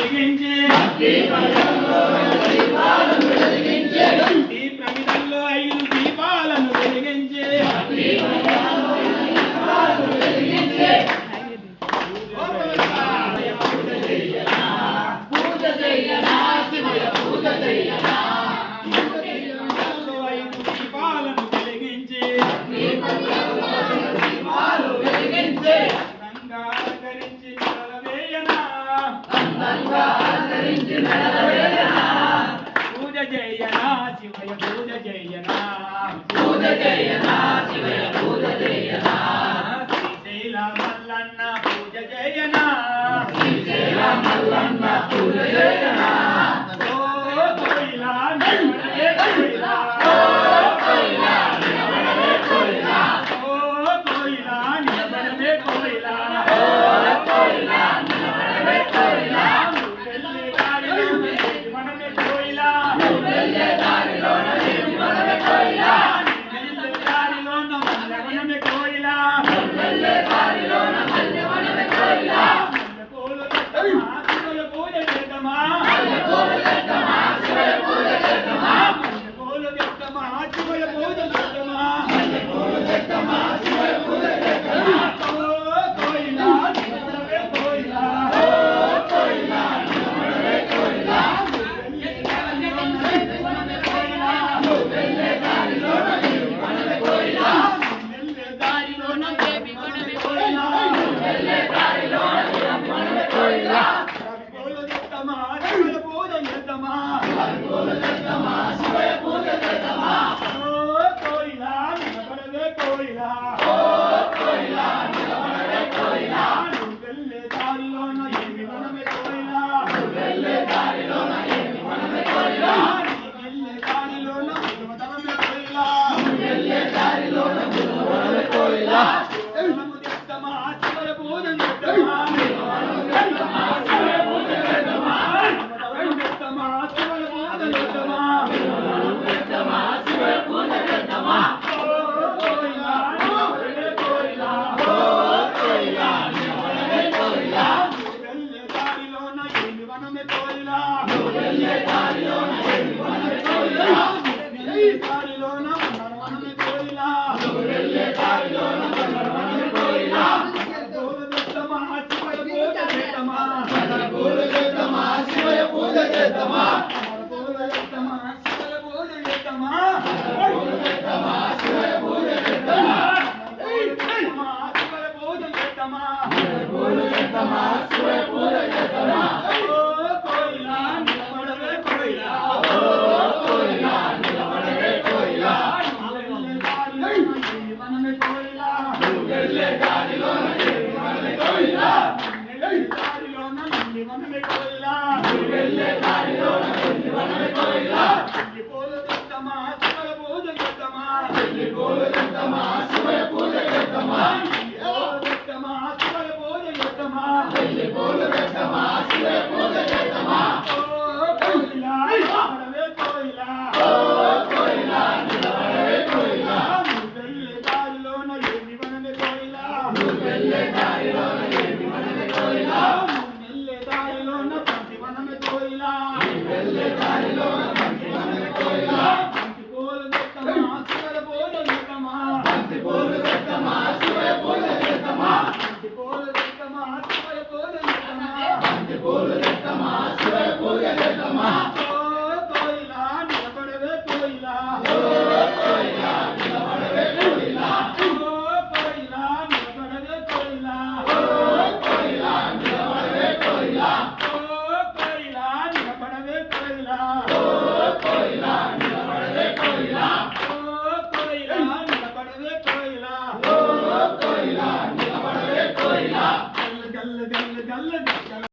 వెలిగించే ఈ ప్రమిదల్లో 5 దీపాలను వెలిగించే పూజ చెయ్యనా శివయ పూజ చెయ్యనా దీపాలను వెలిగించే పూజ చేయనా శివయ పూజ చేయనా పూజ చేయనా శివయ పూజ చేయనా శ్రీశైల మల్లన్న పూజ చేయనా శ్రీశైల మల్లన్న పూజ చేయనా ఓ కోయిలా నిలబడవే కోయిలా ఓ కోయిలా నిలబడవే కోయిలా ఓ కోయిలా నిలబడవే కోయిలా ఓ కోయిలా నిలబడవే కోయిలా వెళ్ళే దారిలోన